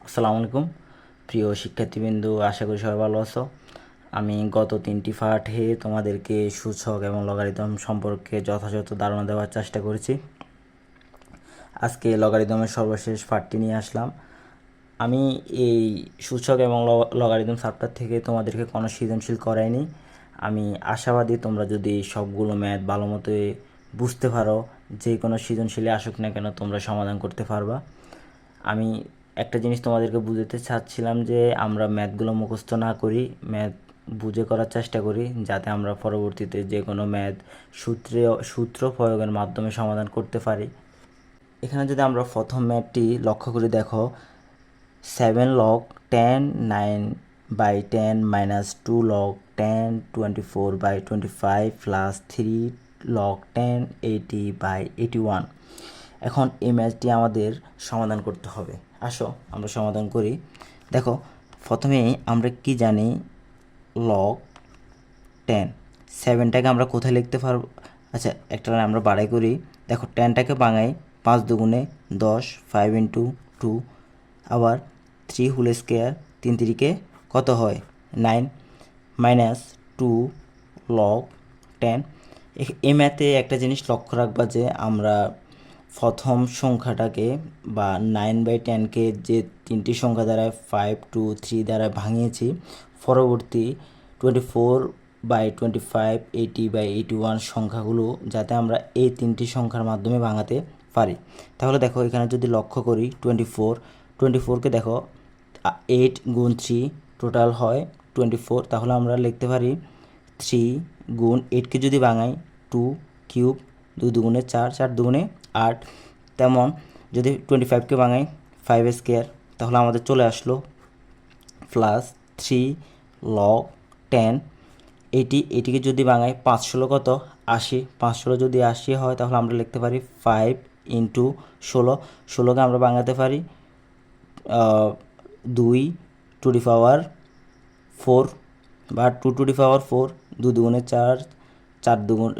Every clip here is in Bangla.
আসসালামু আলাইকুম প্রিয় শিক্ষার্থীবৃন্দু, আশা করি সবাই ভালো আছো। আমি গত 3টি পাঠে তোমাদেরকে সূচক এবং লগারিদম সম্পর্কে যথাযথ ধারণা দেওয়ার চেষ্টা করেছি। আজকে লগারিদমের সর্বশেষ পাঠটি নিয়ে আসলাম। আমি এই সূচক এবং লগারিদম চ্যাপ্টার থেকে তোমাদেরকে কোনো সৃজনশীল করাইনি। আমি আশাবাদী তোমরা যদি সবগুলো ম্যাথ ভালো মতো বুঝতে পারো, যে কোনো সৃজনশীলে আসুক না কেন তোমরা সমাধান করতে পারবা। আমি একটা জিনিস তোমাদেরকে বুঝাতে চাচ্ছিলাম যে আমরা ম্যাথগুলো মুখস্থ না করি, ম্যাথ বুঝে করার চেষ্টা করি, যাতে আমরা পরবর্তীতে যে কোনো ম্যাথ সূত্র প্রয়োগের মাধ্যমে সমাধান করতে পারি। এখানে যদি আমরা প্রথম ম্যাথটি লক্ষ্য করে দেখো, 7 log 10 9/10 minus 2 log 10 24/25 plus 3 log 10 80/81। এখন এই ম্যাথটি আমাদের সমাধান করতে হবে। আসো আমরা সমাধান করি। দেখো, প্রথমেই আমরা কি জানি, লগ 10। 7টাকে আমরা কোথায় লিখতে পারবো? আচ্ছা, একটা আমরা বাড়াই করি। দেখো, 10টাকে বাঙাই 5 দুগুণে 10, 5 ইন্টু 2, আবার 3 হোল স্কোয়ার, 3 3কে কত হয় 9, মাইনাস 2 লগ 10। এই ম্যাথে একটা জিনিস লক্ষ্য রাখবা যে আমরা প্রথম সংখ্যাটাকে বা 9/10কে যে তিনটি সংখ্যা দ্বারা 5 2 3 দ্বারা ভাঙিয়েছি, পরবর্তী 24/25 80/81 সংখ্যাগুলো যাতে আমরা এই তিনটি সংখ্যার মাধ্যমে ভাঙাতে পারি। তাহলে দেখো, এখানে যদি লক্ষ্য করি 24কে দেখো 8 গুণ 3 টোটাল হয় 24। তাহলে আমরা লিখতে পারি 3 গুণ 8কে যদি ভাঙাই 2 কিউব, 2 দুগুণে 4, 4 দুগুণে 8। তেমন যদি 25কে ভাঙাই 5 স্কোয়ার, তাহলে আমাদের চলে আসলো প্লাস 3 লগ 10। এটিকে যদি ভাঙাই 5 ষোলো কত 80, 5 ষোলো যদি 80 হয় তাহলে আমরা লিখতে পারি 5 ইন্টু 16। 16কে আমরা ভাঙাতে পারি 2 টু দি পাওয়ার 4 বা 2 টু দি পাওয়ার 4, 2 দুগুণে 4, 4 দুগুণ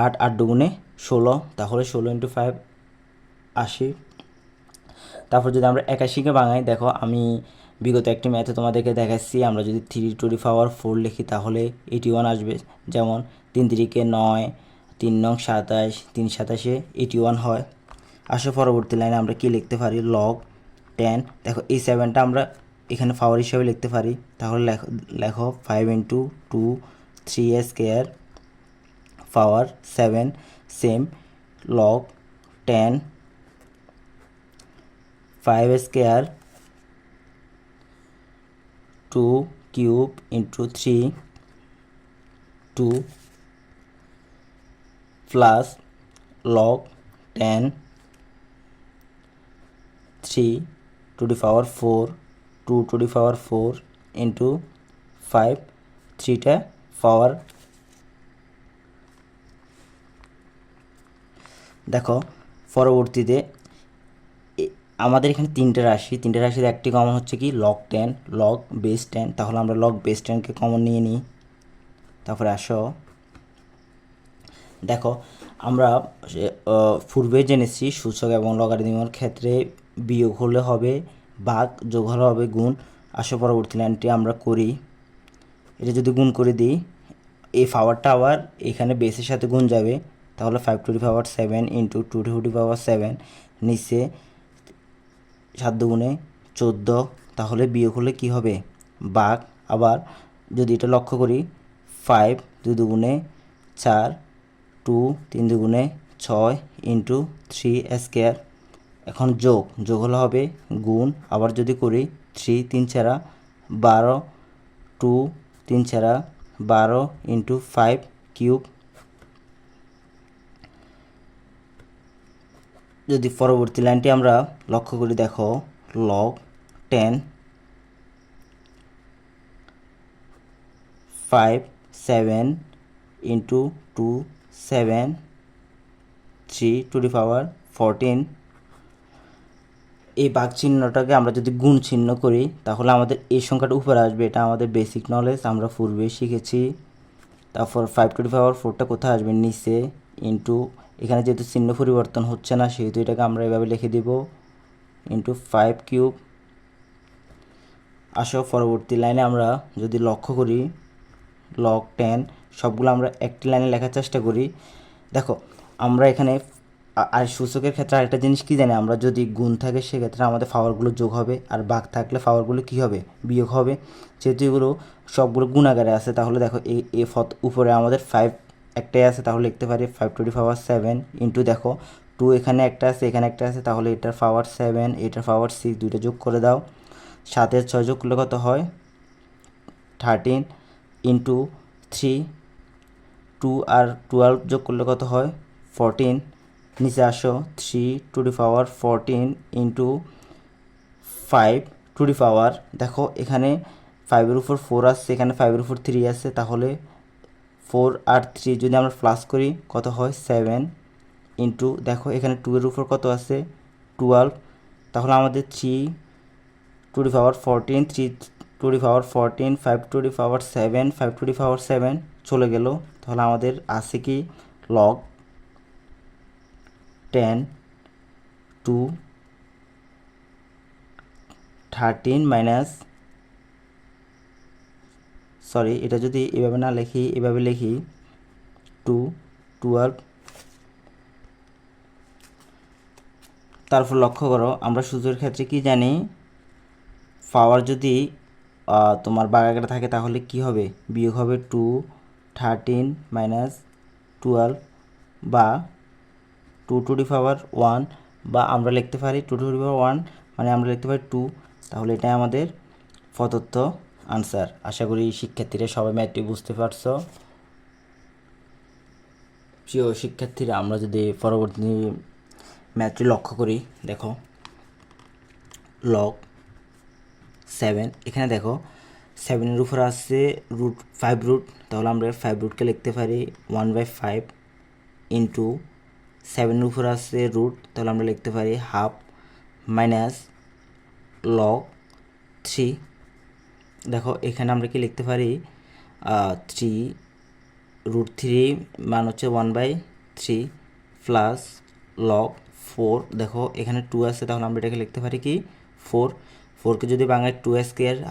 8, 8 দুগুণে 16, তাহলে 16 ইন্টু 5 80। তারপর যদি আমরা 81কে ভাঙাই, দেখো আমি বিগত একটি ম্যাথে তোমাদেরকে দেখাচ্ছি, আমরা যদি 3 টু দি পাওয়ার 4 লিখি তাহলে 81 আসবে। যেমন 3 3কে 9, 3 নং 27, 3 27-এ 81 হয়। আসলে পরবর্তী লাইনে আমরা কি লিখতে পারি, লগ 10। দেখো, এই 7টা আমরা এখানে পাওয়ার হিসাবে লিখতে পারি। তাহলে লেখো 5 into 2 3 square power 7 same log 10 5 square 2 cube into 3 2 plus log 10 3 two the power 4 2 to the power 4 into 5, 3টা পাওয়ার। দেখো, পরবর্তীতে আমাদের এখানে তিনটে রাশির একটি কমন হচ্ছে কি লগ 10, লগ বেস 10। তাহলে আমরা লগ বেস 10কে কমন নিয়ে নিই। তারপরে আসো, দেখো আমরা পূর্বে জেনেছি সূচক এবং লগারিদমের ক্ষেত্রে বিয়োগ হলে হবে ভাগ, যোগ হলে হবে গুণ। আসো পরবর্তী লাইনটি আমরা করি। এটা যদি গুণ করে দিই, এই পাওয়ারটা আবার এখানে বেসের সাথে গুণ যাবে। তাহলে 5 to the power 7 into 2 to the power 7, নিচে 7 দুগুণে 14। তাহলে বিয়োগ হলে কী হবে, ভাগ। আবার যদি এটা লক্ষ্য করি, 5 2 দুগুণে 4, 2 3 দুগুণে 6 ইন্টু 3 স্কোয়ার। এখন যোগ হলে হবে গুণ। আবার যদি করি 3 3 ছাড়া 12, 2 3 ছাড়া 12 ইন্টু 5 কিউব। যদি পরবর্তী লাইনটি আমরা লক্ষ্য করি, দেখো লগ 10 5 7 ইন্টু 2 7 3 টু দি পাওয়ার 14। এই ভাগ চিহ্নটাকে আমরা যদি গুণ চিহ্ন করি তাহলে আমাদের এই সংখ্যাটা উপরে আসবে। এটা আমাদের বেসিক নলেজ, আমরা পূর্বেই শিখেছি। তারপর 5 টু দি পাওয়ার 4টা কোথায় আসবে, নিচে, ইন্টু এখানে যেহেতু চিহ্ন পরিবর্তন হচ্ছে না সেহেতু এটাকে আমরা এভাবে লিখে দিব ইন্টু 5 কিউব আসো পরবর্তী লাইনে আমরা যদি লক্ষ্য করি লগ 10 সবগুলো আমরা একটি লাইনে লেখার চেষ্টা করি। দেখো আমরা এখানে আর সূচকের ক্ষেত্রে আরেকটা জিনিস কী জানি, আমরা যদি গুণ থাকে সেক্ষেত্রে আমাদের পাওয়ারগুলো যোগ হবে, আর ভাগ থাকলে পাওয়ারগুলো কী হবে, বিয়োগ হবে। যেহেতু এগুলো সবগুলো গুণাগারে আছে, তাহলে দেখো এই উপরে আমাদের 5 একটাই আছে, তাহলে লিখতে পারি 5^7 ইন্টু দেখো 2 এখানে একটা আছে, এখানে একটা আছে, তাহলে এটার পাওয়ার 7, এটার পাওয়ার 6, দুইটা যোগ করে দাও। 7 6 যোগ করলে কত হয় 13 ইন্টু 3, 2 আর 12 যোগ করলে কত হয় 14। নিচে আসো 3^14 ইন্টু 5 দেখো এখানে 5-এর উপর 4 আসছে, এখানে 5-এর উপর 3 আছে, তাহলে 4 আর 3 যদি আমরা প্লাস করি কত হয় 7 ইন্টু দেখো এখানে 2-এর উপর কত আছে 12, তাহলে আমাদের 3^14 3^14 5^7 চলে গেল। তাহলে আমাদের আছে কি লগ 10 2 13 মাইনাস, সরি এটা যদি এভাবে না লিখি এভাবে লিখি 2 12। তারপর লক্ষ্য করো আমরা সূত্রের ক্ষেত্রে কি জানি, পাওয়ার যদি তোমার ভাগাকারে থাকে তাহলে কি হবে, বিয়োগ হবে 2 13 মাইনাস 12 বা 2^1, বা আমরা লিখতে পারি 2^1 মানে আমরা লিখতে পারি 2। তাহলে এটাই আমাদের প্রদত্ত আনসার। আশা করি শিক্ষার্থীরা সবাই ম্যাথটি বুঝতে পারছো। প্রিয় শিক্ষার্থীরা আমরা যদি পরবর্তী ম্যাথটি লক্ষ্য করি, দেখো লগ 7, এখানে দেখো 7-এর উপর আসছে √5, তাহলে আমরা 5 লিখতে পারি 1/5 ইন্টু 7-এর উপর আসছে রুট, তাহলে আমরা লিখতে পারি হাফ মাইনাস লগ 3। দেখো এখানে আমরা কি লিখতে পারি 3√3 মান হচ্ছে 1/3 প্লাস লগ 4, দেখো এখানে 2 আছে, তাহলে আমরা এটাকে লিখতে পারি কি 4কে যদি বাংলায় 2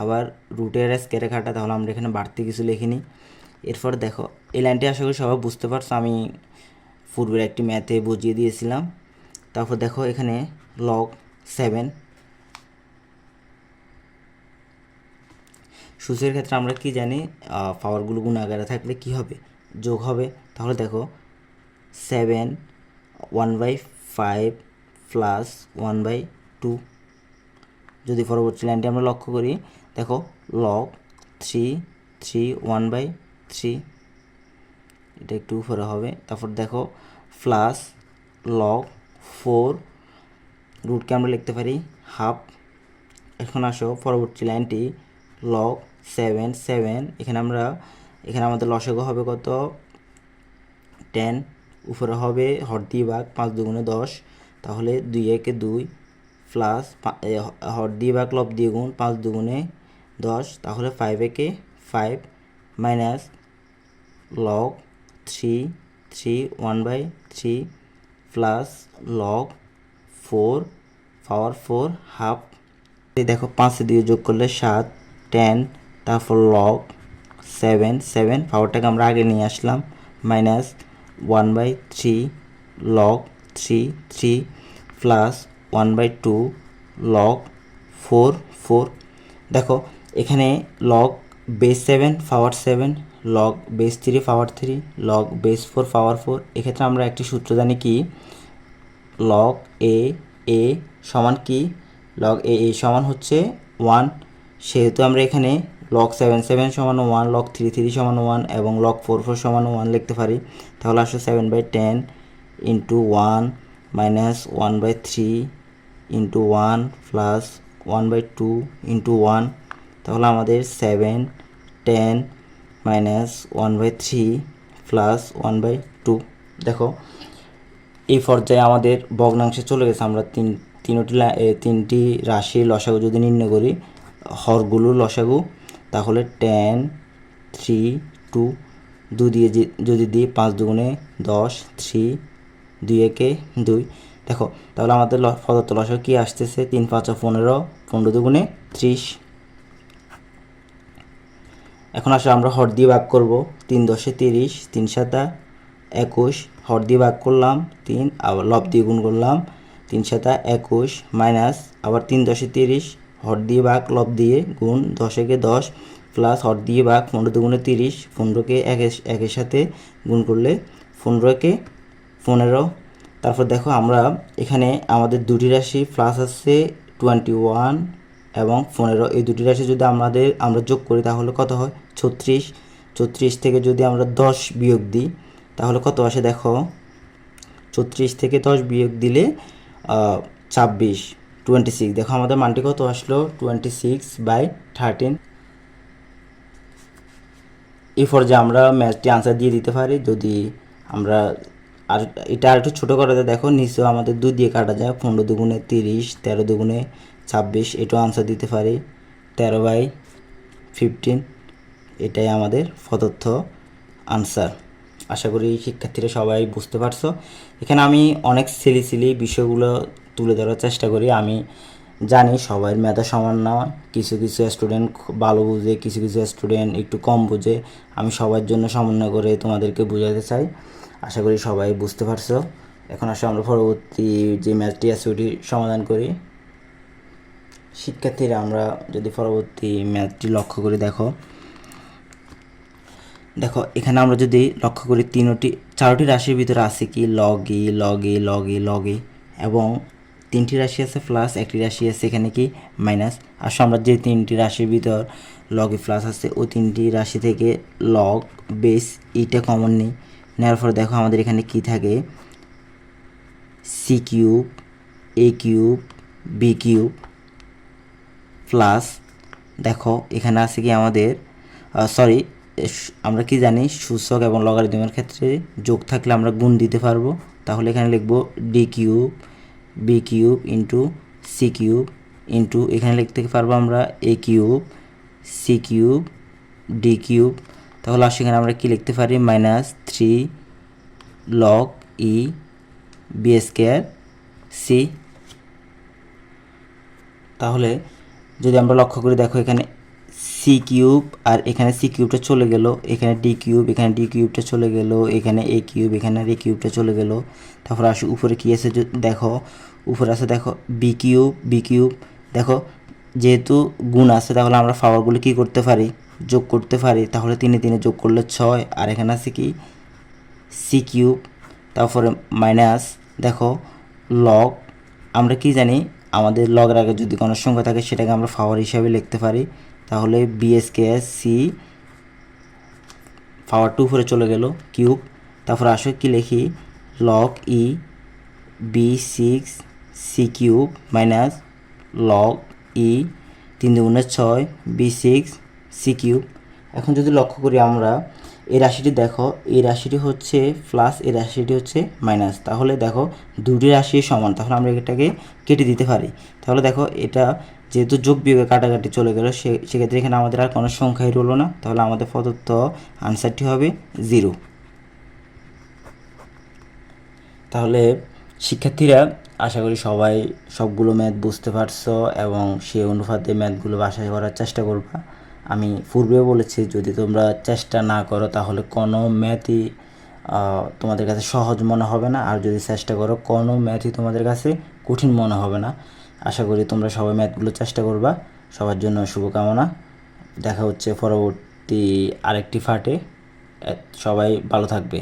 আবার রুটের স্কোয়ারে কাটা, তাহলে আমরা এখানে বাড়তি কিছু লিখিনি। এরপর দেখো এই লাইনটি আশা করি সবাই বুঝতে পারছো, আমি পূর্বের একটি ম্যাথে বুঝিয়ে দিয়েছিলাম। তারপর দেখো এখানে লগ 7 সূচকের ক্ষেত্রে আমরা কি জানি, পাওয়ারগুলো গুণ আকারে থাকলে কি হবে, যোগ হবে। তাহলে দেখো 7 1/5 প্লাস 1/2। যদি পরবর্তী লাইনটি আমরা লক্ষ্য করি, দেখো লগ 3 1/3, এটা একটু উপরে হবে। তারপর দেখো প্লাস লগ 4, রুটকে আমরা লিখতে পারি হাফ। এখন আসো পরবর্তী লাইনটি লগ 7 এখানে আমাদের লসাগু হবে কত 10, উপরে হবে হর দিয়ে ভাগ 5 2 10, তাহলে 2 1 2 প্লাস হর দিয়ে ভাগ লব দিয়ে গুণ 5 2 10, তাহলে 5 1 5 মাইনাস লগ 3 1/3 প্লাস লগ 4 পাওয়ার 4 হাফ। দেখো 5 দিয়ে যোগ করলে 7 10, তারপর লগ 7 পাওয়ারটাকে আমরা আগে নিয়ে আসলাম মাইনাস 1/3 লগ 3 প্লাস 1/2 লগ 4। দেখো এখানে লগ বেস 7 পাওয়ার 7, লগ বেস 3 পাওয়ার 3, লগ বেস 4 পাওয়ার 4। এক্ষেত্রে আমরা একটি সূত্র জানি কি, লগ এ সমান কি, লগ এ সমান হচ্ছে 1। সেহেতু আমরা এখানে লগ 7 সমান 1, লগ 3 সমান 1 এবং লগ 4 সমান 1 লিখতে পারি। তাহলে আসলে 7/10 into 1 minus 1/3 into 1 plus 1/2 into 1, তাহলে আমাদের 7 10 মাইনাস 1/3 প্লাস 1/2। দেখো এই পর্যায়ে আমাদের ভগ্নাংশে চলে গেছে। আমরা তিনটি রাশির লসাগু যদি নির্ণয় করি, হরগুলো লসাগু, তাহলে 10 3 2 দিয়ে যদি দিই 5 2 10 3 2 1 2। দেখো তাহলে আমাদের প্রদত্ত লসাগু কি আসতেছে 3 5 15 15 2 30। এখন আসলে আমরা হর দিয়ে ভাগ করব। 3 10 30, 3 7 21, হর দিয়ে ভাগ করলাম 3, আবার লব দিয়ে গুণ করলাম 3 7 21 মাইনাস আবার 3 10 30, হর দিয়ে ভাগ লব দিয়ে গুণ 10 একে 10 প্লাস হর দিয়ে ভাগ 15 দুগুণে 30, 15কে একের সাথে গুণ করলে 15কে 15। তারপর দেখো আমরা এখানে আমাদের দুটি রাশি প্লাস আছে 21 এবং 15, এই দুটি রাশি যদি আমরা যোগ করি তাহলে কত হয় 36। 36 থেকে যদি আমরা 10 বিয়োগ দিই তাহলে কত আসে দেখো, 36 থেকে 10 বিয়োগ দিলে 26 26। দেখো আমাদের মানটি কত আসলো 26/13। এরপর যে আমরা ম্যাথটি আনসার দিয়ে দিতে পারি যদি আমরা আর এটা আর একটু ছোটো করে দেয়। দেখো নিচেও আমাদের 2 দিয়ে কাটা যায়, 15 দুগুণে 30, 13 দুগুণে 26, এটাও আনসার দিতে পারি 13/15। এটাই আমাদের প্রদত্ত আনসার। আশা করি শিক্ষার্থীরা সবাই বুঝতে পারছো। এখানে আমি অনেক সিলি বিষয়গুলো তুলে ধরার চেষ্টা করি। আমি জানি সবাই মেধা সমান না, কিছু কিছু স্টুডেন্ট ভালো বুঝে, কিছু কিছু স্টুডেন্ট একটু কম বুঝে। আমি সবার জন্য সমন্বয় করে তোমাদেরকে বোঝাতে চাই। আশা করি সবাই বুঝতে পারছো। এখন আসলে আমরা পরবর্তী যে ম্যাথটি আছে ওটি সমাধান করি। শিক্ষার্থীরা আমরা যদি পরবর্তী ম্যাথটি লক্ষ্য করি, দেখো এখানে আমরা যদি লক্ষ্য করি 4টি রাশির ভিতরে আছে কি log e log e log e log e, এবং 3টি রাশি আছে প্লাস, একটি রাশি আছে এখানে কি মাইনাস। আসলে আমরা যে 3টি রাশির ভিতর লগ ই প্লাস আছে ওই 3টি রাশি থেকে লগ বেস এইটা কমন নেই। নেওয়ার পরে দেখো আমাদের এখানে কি থাকে সি কিউব এ কিউব বি কিউব প্লাস, দেখো এখানে আছে কি আমাদের আমরা কি জানি সূচক এবং লগারিদমের ক্ষেত্রে যোগ থাকলে আমরা গুণ দিতে পারবো। তাহলে এখানে লিখব D cube B cube into C cube into এখানে লিখতে পারবো আমরা A cube C cube D cube. তাহলে সেখানে আমরা কি লিখতে পারি -3 log e B square C. তাহলে যদি আমরা লক্ষ্য করি, দেখো এখানে সি কিউব আর এখানে সি কিউবটা চলে গেল, এখানে ডি কিউব, এখানে ডি কিউবটা চলে গেল, এখানে এ কিউব, এখানে আর এ কিউবটা চলে গেল। তারপর আসি উপরে কি আছে দেখো, উপরে আছে দেখো বি কিউব বি কিউব। দেখো যেহেতু গুণ আছে তাহলে আমরা পাওয়ারগুলো কি করতে পারি যোগ করতে পারি। তাহলে 3 3 যোগ করলে 6, আর এখানে আছে কি সি কিউব। তারপরে মাইনাস দেখো লগ, আমরা কি জানি আমাদের লগের আগে যদি কোনো সংখ্যা থাকে সেটাকে আমরা পাওয়ার হিসাবে লিখতে পারি। তাহলে বি স্কয়ার সি পাওয়ার 2 উপরে চলে গেল কিউব। তারপর আসো কি লিখি log e B 6 C cube minus log e 3 দুগুণে 6 বি 6 সি কিউব। এখন যদি লক্ষ্য করি আমরা এই রাশিটি, দেখো এই রাশিটি হচ্ছে প্লাস, এই রাশিটি হচ্ছে মাইনাস। তাহলে দেখো দুটি রাশি সমান, তাহলে আমরা এটাকে কেটে দিতে পারি। তাহলে দেখো এটা যেহেতু যোগ বিয়োগে কাটাকাটি চলে গেল, সেক্ষেত্রে এখানে আমাদের আর কোনো সংখ্যাই রইল না। তাহলে আমাদের প্রদত্ত আনসারটি হবে 0। তাহলে শিক্ষার্থীরা আশা করি সবাই সবগুলো ম্যাথ বুঝতে পারছো এবং সেই অনুপাতে ম্যাথগুলো বাসায় করার চেষ্টা করবা। আমি পূর্বেও বলেছি যদি তোমরা চেষ্টা না করো তাহলে কোনো ম্যাথই তোমাদের কাছে সহজ মনে হবে না, আর যদি চেষ্টা করো কোনো ম্যাথই তোমাদের কাছে কঠিন মনে হবে না। আশা করি তোমরা সবাই ম্যাথগুলো চেষ্টা করবা। সবার জন্য শুভকামনা। দেখা হচ্ছে পরবর্তী আরেকটি পার্টে। সবাই ভালো থাকবে।